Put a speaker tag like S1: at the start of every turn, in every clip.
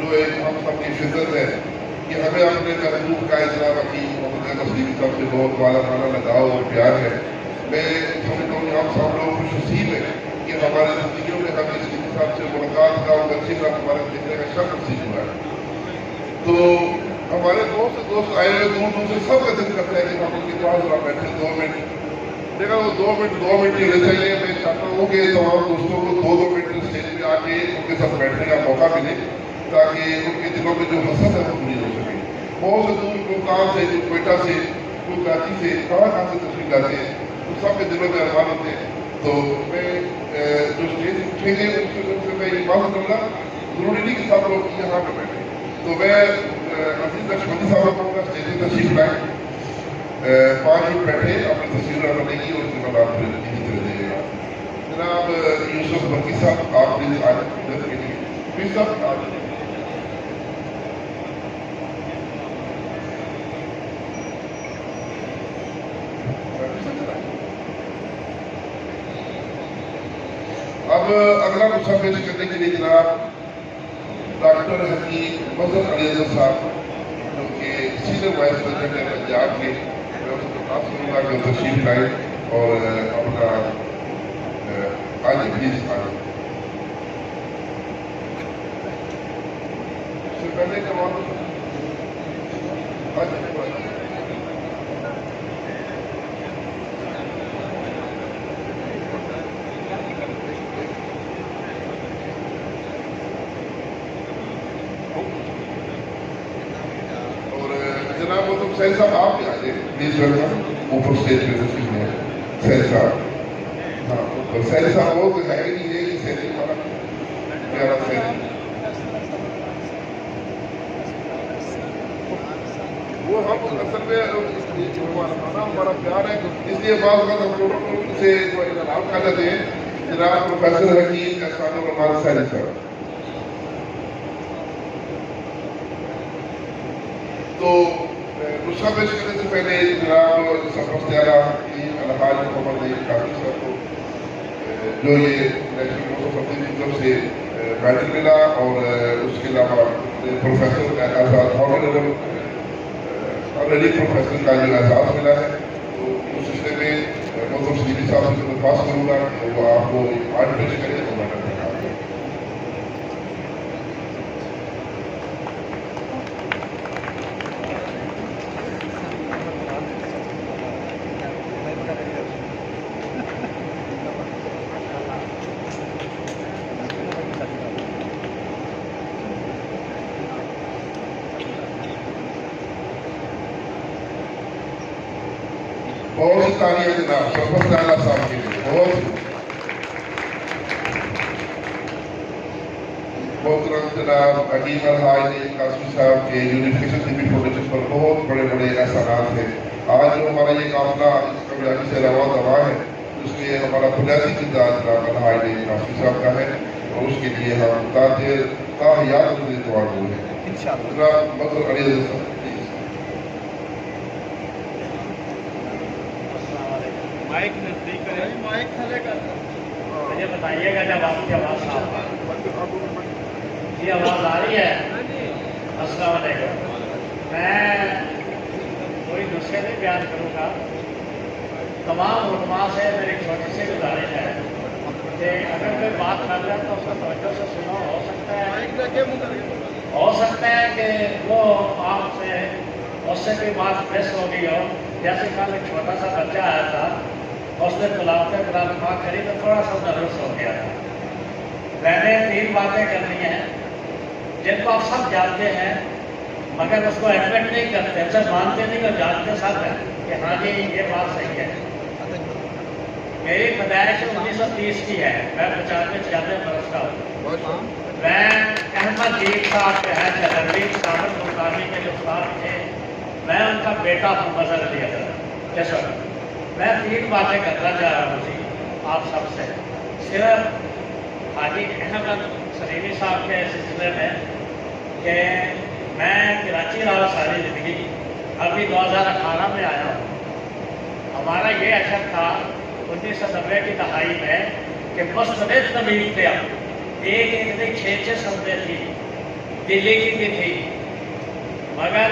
S1: جو ایک ہم سب کی فطرت ہے کہ ہمیں اپنے محبوب کا اظہار اپنی محمد نصیب صاحب سے بہت والا مانا لگاؤ اور پیار ہے. میں سمجھتا ہوں کہ ہم سب لوگ خوش نصیب ہیں کہ ہمارے زندگیوں میں ہمیں اس صاحب سے ملاقات کا اور اچھی طرح ہمارا دیکھنے کا شرف نصیب ہوا ہے. تو ہمارے بہت سے دوست آئے ہوئے دور دور سے سب کا دل کرتا ہے کہ ہم ان کے پاس ذرا بیٹھے 2 منٹ. دیکھا وہ 2 منٹ ہی رہ چاہیے. میں چاہتا ہوں کہ تمام دوستوں کو 2 منٹ اسٹیج پہ آ کے ان کے ساتھ بیٹھنے کا موقع ملے تاکہ ان کے دلوں میں جو حسرت ہے وہ پوری ہو سکے. بہت سے دور ملتان سے, جو کوئٹہ سے, جو کراچی سے, کہاں سے تشریف لاتے ہیں, تو سب کے دلوں میں ارمان ہوتے ہیں. تو میں جو اسٹیج اٹھیں گے ان سے میں یہ بات کروں گا, ضروری نہیں کہ سب لوگ یہاں پہ بیٹھیں. تو میں عزیز لکشمنی صاحب کو کہوں گا اسٹیج پہ تشریف لائیں, 5 منٹ بیٹھے اپنی تصویر بنے گی اور اس کے بعد آپ پھر طرح دے گا. جناب یوسف برقی صاحب آپ پلیز آ جائیں. پلیز صاحب آ جائیں. اب اگلا گسا پیش کرنے کے لیے جناب ڈاکٹر حکیم مظہر علی اظہر صاحب جو کہ سینئر وائس پریزیڈنٹ ہے پنجاب کے, میں اس کو بات کروں گا کہ تشریف لائیں اور اپنا آج پلیز آ جائیں. اس سے پہلے کا بات جناب وہ تم سہیل صاحب آپ بھی آ جائیں پلیز. ویلکم اوپر اسٹیج پہ تشریف لیں سہیل صاحب. ہاں اوپر سہیل صاحب وہ تو ہے ہی نہیں ہے کہ سہیل ہمارا پیارا سہیل, وہ ہم اصل میں ہمارا پیار ہے اس لیے بعض اوقات ہم لوگوں سے جو انعامات کھا جاتے ہیں. جناب پروفیسر حکیم احسان الرحمان سہیل صاحب. تو غصہ پیش کرنے سے پہلے جناب سرپرست اعلیٰ الحاج محمد نعیم قاسمی صاحب کو جو یہ نیشنل یونیورسٹی کی طرف سے میڈل ملا اور اس کے علاوہ پروفیسر آنریبل پروفیسر کا جو اعزاز ملا ہے, تو اس سلسلے میں محترم صدیقی صاحب سے درخواست کروں گا کہ وہ آپ کو آج پیش کریں تو میں نے کہا. بہت سی تاریخ جناب سرپرست اعلیٰ صاحب کے لیے. بہت محترم جناب حکیم الحاج نعیم قاسمی صاحب کے یونیفیکیشن طبی فاؤنڈیشن پر بہت بڑے بڑے احسانات ہیں. آج جو ہمارا یہ قافلہ اس کامیابی سے رواں دواں ہے اس میں ہمارا بنیادی کردار جناب الحاج نعیم قاسمی صاحب کا ہے اور اس کے لیے ہم تاحیات دعا گو ہیں. جناب مظہر علی اظہر صاحب
S2: مائک نزدیک کریں, مائک تھلے کر مجھے بتائیے گا جب آپ کی آواز صاف آ جی آواز آ رہی ہے. السلام علیکم. میں کوئی نسخے نہیں بیان کروں گا. تمام علماء سے میری چھوٹی سی گزارش ہے کہ اگر کوئی بات کر رہا ہے تو اس کو توجہ سے سنو. ہو سکتا ہے کہ وہ آپ سے اس سے کوئی بات مس ہو گئی ہو. جیسے کل ایک چھوٹا سا بچہ آیا تھا, اس نے قرآن پاک کری تو تھوڑا سا نروس ہو گیا تھا. میں نے 3 باتیں کرنی ہیں جن کو آپ سب جانتے ہیں مگر اس کو ایڈمٹ نہیں کرتے, سب مانتے نہیں اور جانتے سب ہیں کہ ہاں جی یہ بات صحیح ہے. میری پیدائش 1930 کی ہے, میں 95-96 برس کا ہوں. میں احمد جیب صاحب کے ہیں تنویر صاحب مقامی کے جو استاد تھے, میں ان کا بیٹا ہوں مظہر علی اظہر. جیسا میں 3 باتیں کرنا چاہ رہا ہوں جی آپ سب سے. صرف حاجی احمد سلیمی صاحب کے سلسلے میں کہ میں کراچی رہا ساری زندگی, ابھی 2018 میں آیا ہوں. ہمارا یہ عشق تھا 1990 کی دہائی میں کہ مستند طبیب تھے, ایک نہیں 6 سمتیں تھی. दिल्ली की भी थी, मगर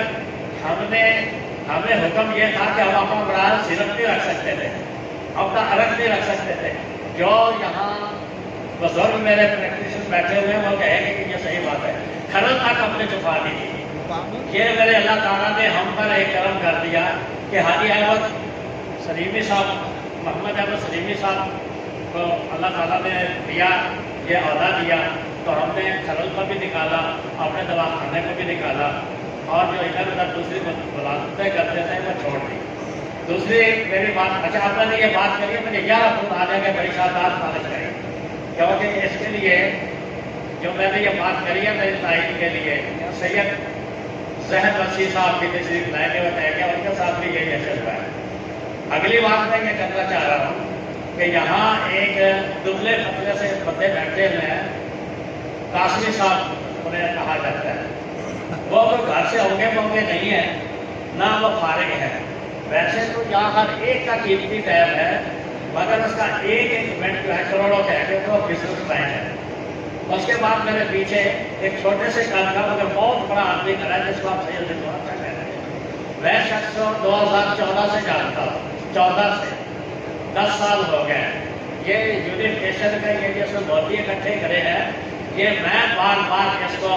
S2: हमें हुक्म ये था कि हम अपना बरार सिरप नहीं रख सकते थे, अपना अर्घ नहीं रख सकते थे। जो यहाँ बुजुर्ग मेरे प्रैक्टिशनर बैठे हुए हैं वो कहेंगे कि ये सही बात है, खरल तक हमने छुपा दी थी। ये मेरे अल्लाह ताला ने हम पर एक करम कर दिया कि हाजी अहमद सलीमी साहब, मोहम्मद अहमद सलीमी साहब को अल्लाह ताला ने दिया, ये अहदा दिया, तो हमने खरल को भी निकाला, अपने दवाखाने को भी निकाला, और जो इधर उधर दूसरी मुलाजमतें करते थे वो छोड़ दी। दूसरी मेरी बात, अच्छा आपने ये बात करी है, मुझे 11 फूट आ जाएंगे बड़ी शादात मालिश करें, क्योंकि इसके लिए जो मैंने ये बात करी है मेरी तारीफ के लिए सैयद जहर वसी साहब की तशरीफ लाएंगे, बताएंगे, उनके साथ भी यही चल रहा है। अगली बात मैं ये करना चाह रहा हूँ कि यहाँ एक दुबले पतले से बंदे बैठे हुए हैं, कासमी साहब उन्हें कहा जाता है, वो तो घर से होंगे पोंगे नहीं है, ना वो फारिग है। वैसे तो यहाँ हर एक का कीमती टाइम है, मगर उसका एक मिनट जो है करोड़ों का है, क्योंकि वो बिजनेस मैन है। उसके बाद मेरे पीछे एक छोटे से कद का मगर बहुत बड़ा आदमी खड़ा है, जिसको आप सैयद रिजवान कह रहे हैं। मैं शख्स 2014 से जानता हूँ, 14 से 10 साल हो गए। ये यूनिफिकेशन का ये जो मोदी इकट्ठे करे हैं, ये मैं बार बार इसको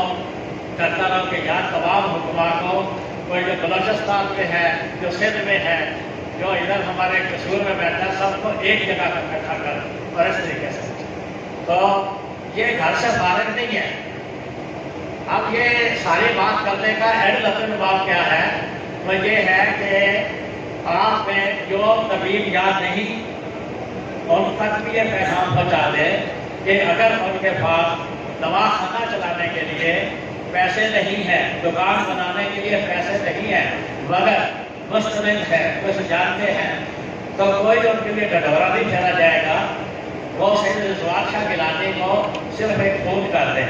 S2: करता रहा कि यार तमाम हुक्मा को, कोई जो बलोचिस्तान में है, जो सिंध में है, जो इधर हमारे कसूर में बैठा है, सबको एक जगह पर इकट्ठा कर और इस तरीके से। तो ये घर से फारिग नहीं है। अब ये सारी बात करने का एंड लफ्ज़ क्या है, वो ये है कि आप में जो तबीब याद नहीं, उन तक भी ये पैगाम पहुँचा दे कि अगर उनके पास दवाखाना चलाने के लिए पैसे नहीं हैं, दुकान बनाने के लिए पैसे नहीं हैं, मगर मुस्तमिल है, कुछ जानते हैं, तो कोई उनके लिए ढटोरा नहीं ठहरा जाएगा। वो सैयद रिजवान शाह गिलानी को सिर्फ एक फोन कर दें,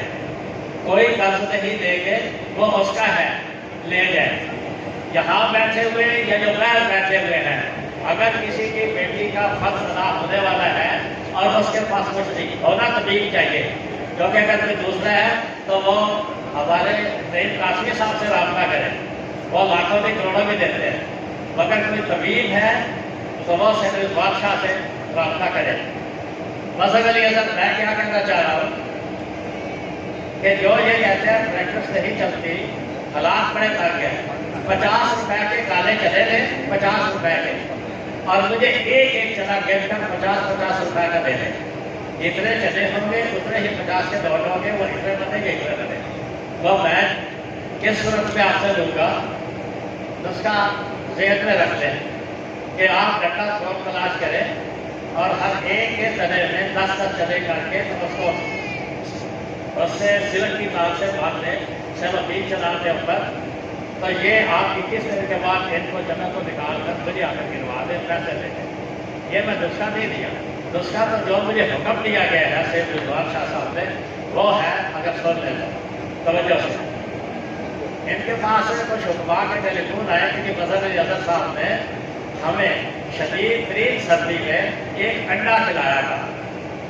S2: कोई कर्ज नहीं देंगे, वो उसका है, ले जाए। यहाँ बैठे हुए या जो गैर बैठे हुए हैं, अगर किसी की बेटी का फर्ज अदा होने वाला है और उसके पास कुछ नहीं होना तबीब चाहिए, क्योंकि अगर कोई दूसरा है तो वो हमारे नईम कासमी साहब से रब्ता करें, वो लाखों में करोड़ों में देते हैं, मगर कोई तबीब है तो वो सैयद रिजवान शाह से रब्ता करें। मसलन ये सब मैं क्या कहना चाह रहा हूँ कि जो ये कहते हैं प्रैक्टिस नहीं चलती, हालात बड़े कर गए, 50 रुपए के काले चले थे, 50 रुपए के, और मुझे एक चना गिर कर 50-50 रुपए का दे दें। इतने चने होंगे उतने ही 50 के दौड़ होंगे, वो इतने बनेंगे इतने बने, वो मैं किस सूरत में आपसे दूंगा, उसका जेहन में रख लें कि आप डटा शौक तलाश करें और हर एक के चने में 10-10 चने करके तो उसको उससे सिलक की तार से बांध लें, चलो 3 चना के ऊपर, तो ये आप 21 दिन के बाद इनको जगह को निकाल कर मुझे आकर गिरवा दें, पैसे दे दें। ये मैं नुस्खा नहीं दिया, नुस्खा तो जो मुझे हुक्म दिया गया है सैयद रिजवान शाह साहब ने, वो है, अगर सुन लें तवज्जो से। इनके पास से कुछ हुक्मा के टेलीफोन आए कि मजहर अजहर साहब ने हमें शदीद तरीन सर्दी में एक अंडा खिलाया था,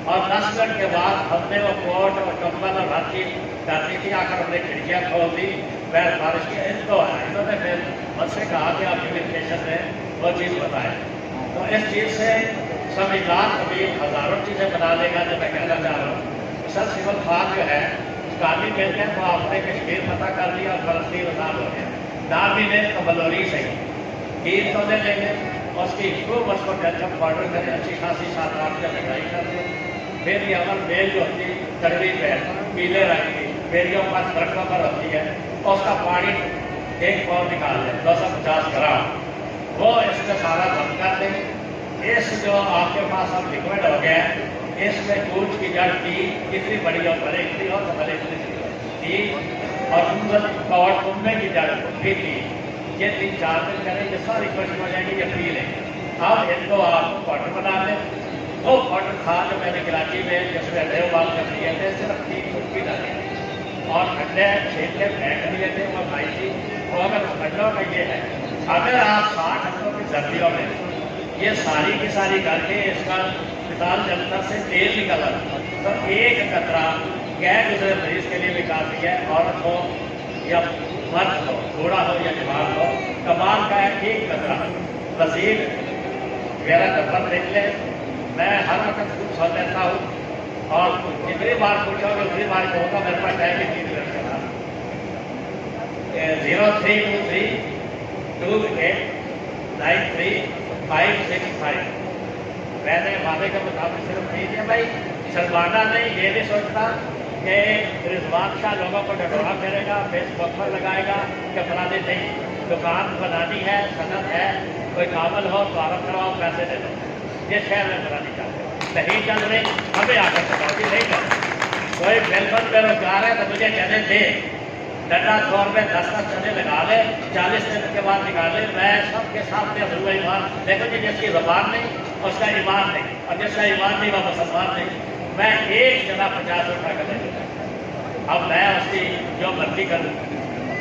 S2: और 10 मिनट के बाद हमने वो कोट और कंबल और हर चीज करनी थी, आकर हमने खिड़कियाँ खोल दी, बैर बारिश की। इनको इन्होंने फिर मुझसे कहा कि आप यूनिफिकेशन में वो चीज़ बताएं, तो इस चीज़ से संविधान कभी हज़ारों चीज़ें बना लेगा। जो मैं कहना चाह रहा हूँ, सर सिविल खान जो है कामी मिल गए तो आपने कश्मीर पता कर लिया और फलस्तीन आज़ाद हो गया, ना भी ले तो बलौरी सही कीर तो ले लेंगे, उसकी खूब उसको टचअप पाउडर करें, अच्छी खासी 7-8 का लड़ाई कर दें, फिर ये अमर बेल जो होती कड़वी पे पीले रंग की बेलियों पर दरख्तों पर होती है, उसका पानी 1 पाव निकाल लें 250 ग्राम, वो इसमें सारा बंद कर दें। इस जो आपके पास अब लिक्विड हो गया है, इसमें दूध की जड़ की कितनी बड़ी और भले इतनी हो तो भले इतनी थी, और कौड़ कुंबे की जड़ भी थी। ये 3-4 दिन करें, ये सारी खुश्क हो जाएगी, ये पी लें। अब इनको आप पाउडर बना लें, वो पाउडर खा जो मैंने कराची में जिसमें अंडे उबाल कर दिए थे, सिर्फ 3 चुटकी डाले और अंडे छीन के फेंक दिए थे, वो खाई थी। तो अगर अंडों का ये है, अगर आप 60 अंडों की सर्दियों में ये सारी की सारी करके इसका पिताल जलता से तेल निकला तो 1 कतरा गैर गुजरे मरीज के लिए भी काफ़ी है, औरत हो या मर्द हो, बूढ़ा हो या जवान हो। कमाल का है एक कदरा वजीर मेरा नंबर देख ले, मैं हर वक्त कुछ सुन लेता हूँ और जितनी बार पूछोगे उतनी बार कहूँगा मेरे पास टाइम ही 3 मिनट का था। 0323289355। मैंने वादे के मुताबिक सिर्फ नहीं दिया भाई, शर्माना नहीं, ये नहीं सोचता कि रिजवान शाह लोगों को डटोरा करेगा, फेसबुक पर लगाएगा कि फलाने नहीं, दुकान बनानी है, सनत है, कोई कामल हो तो आरम करवाओ, पैसे दे दो। ये शहर में बनानी चाहते नहीं चल रही, हमें आकर बताओ कि नहीं चल रही। कोई बिल्कुल बेरोजगार है तो मुझे चने दे, डंडा 100 रुपये 10 चने लगा ले, 40 दिन के बाद निकाले। मैं सबके सामने हुआ ईमान देखो जी, जिसकी ज़बान नहीं उसका ईमान नहीं, और जिसका ईमान नहीं वह मुसलमान नहीं। मैं एक जना 50 रुपये का नहीं देता। अब मैं उसकी जो मर्जी करूँ,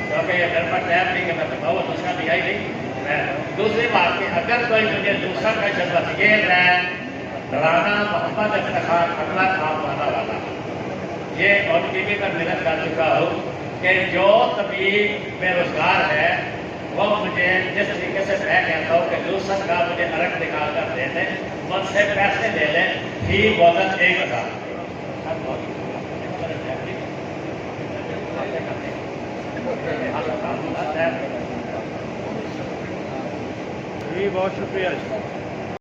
S2: क्योंकि मेरे पास टाइम नहीं कि मैं बताऊँ, उसका दिया ही नहीं। मैं दूसरी बात कि अगर कोई मुझे दूसरा क्वेश्चन बस ये मैं राना मोहम्मद इफ्तिखार अगला काम वाला ये और टीवी पर मिलत कर चुका हूँ कि जो तबीब बेरोजगार है वो मुझे जिस तरीके से मैं कहता हूँ कि दूसरा का मुझे अरक निकाल कर दे दें, मुझसे पैसे ले लें, फी बोतल 1000।
S3: जी बहुत शुक्रिया।